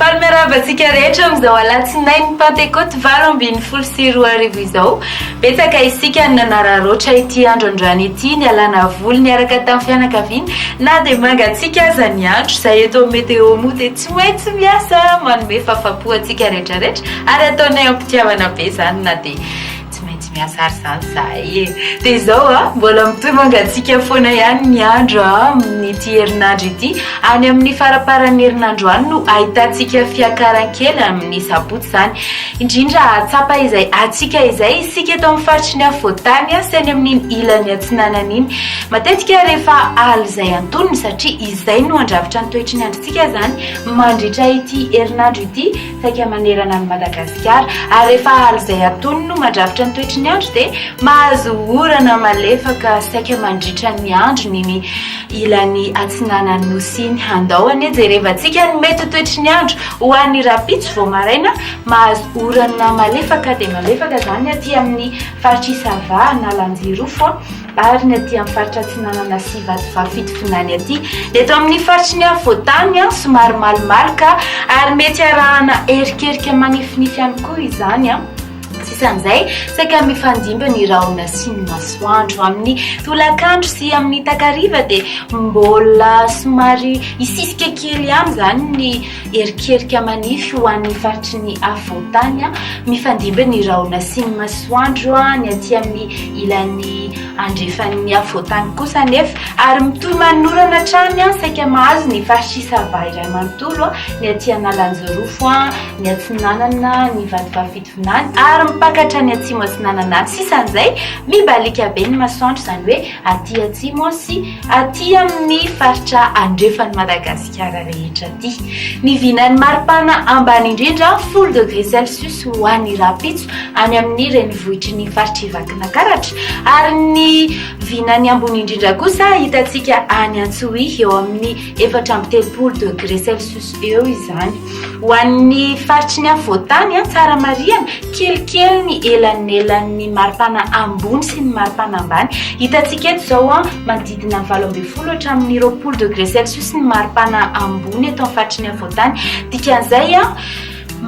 Falmeravantsika rehetra amin'izao alatsinainy Pentecote 2024 izao. Betsaka isika nanararoatra ity androandroany ity ny alana voly niaraka tamin'ny fianakaviana na dia mangatsika aza ny andro izay eto météo moa dia tsy maintsy miasa manome fahafapo antsika rehetrarehetra ary ataonay ampitiavana be zany na dia miasa ary zany zahay dia izao mbola mitohy mangatsika foana ihany ny andro amin'ity herinandro ity any amin'ny faraparan'ny herinandro any no ahitantsika fiakaran-kely amin'ny sabotsy zany indrindra atsapa izay atsika izay isika eto amin'ny faritry ny afovoantany sy any amin'ny ilany atsinanana iny matetika rehefa aly izay antonony satria izay no andravitra ny toetry ny androntsika zany mandritra ity herinandro ity saika manerana ny Madagasikara ary rehefa aly izay antonony no mandravitra ny toetry ny andro dia mahazo orana malefaka saika mandritra ny andro ny ilany atsinanany nosiny andao ane jerevantsika ny mety toetry ny andro ho an'ny rapitso vao maraina mahazo orana malefaka dia malefaka zany aty amin'ny faritry Isava na Lanjirofo ary ny aty amin'ny faritra atsinanana sy Vatovafitofinany aty eto amin'ny faritry ny afovoantany somary malomaloka ary mety arahana erikerika manifinify ihany koa izany sisan'izay saika mifandimby ny rahona sy ny masoandro amin'ny tolakandro sy amin'ny takariva dia mbola somary isisika kely ihany zany ny erikerika manify ho an'ny faritry ny afovoantany mifandimby ny rahona sy ny masoandro ny aty amin'ny ilany andrefan'ny afovoantany kosa nefa ary mitohy manorana trany saika mahazo ny faritry Isava iray manontolo ny aty Analanjorofo ny atsinanana ny Vatovafitofinany ary pakatra ny atsimo atsinanana sisan'izay mibalika be ny masoandro zany hoe aty atsimo sy aty amin'ny faritra andrefan'ny Madagasikara rehetra aty ny vinan'ny maripana ambany indrindra 10 degré Celsius ho an'ny rapitso any amin'ny renivohitry ny faritry Vakinakaratra ary ny vinan'ny ambony indrindra kosa hitantsika any Antsohihy eo amin'ny 4 degré Celsius eo izany ho an'ny faritry ny afovoantany tsara mariana kelikely ny elan'ny maripana ambony sy ny maripana ambany hitantsika eto zao manodidina 18 hatramin'ny 20 degré Celsius ny maripana ambony eto amin'ny faritry ny afovoantany dikan'izay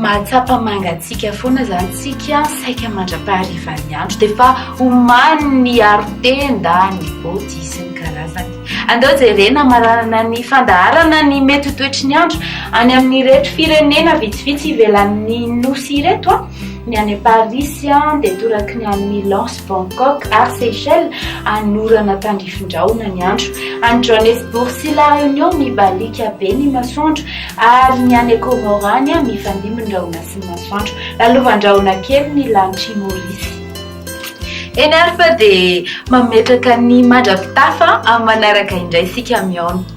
mahatsapa mangatsika foana zany tsika saika mandra-paharivany andro dia fa omany ny arotenda ny boty sy ny karazany andao jerena maranana ny fandaharana ny mety toetry ny andro any amin'ny rehetra firenena vitsivitsy ivelan'ny nosy ireto ny any Paris dia toraky ny any Milan sy Bangkok ary Seychelles anorana tandrifindraona ny andro any Johannesburg sy La Réunion mibalika be ny masoandro ary ny any Comorany mifandimby ny rahona sy ny masoandro lalovandraona kely ny lanitry Maurice eny ary fa dia mametraka ny mandrapitafa amin'ny manaraka indray isika miaona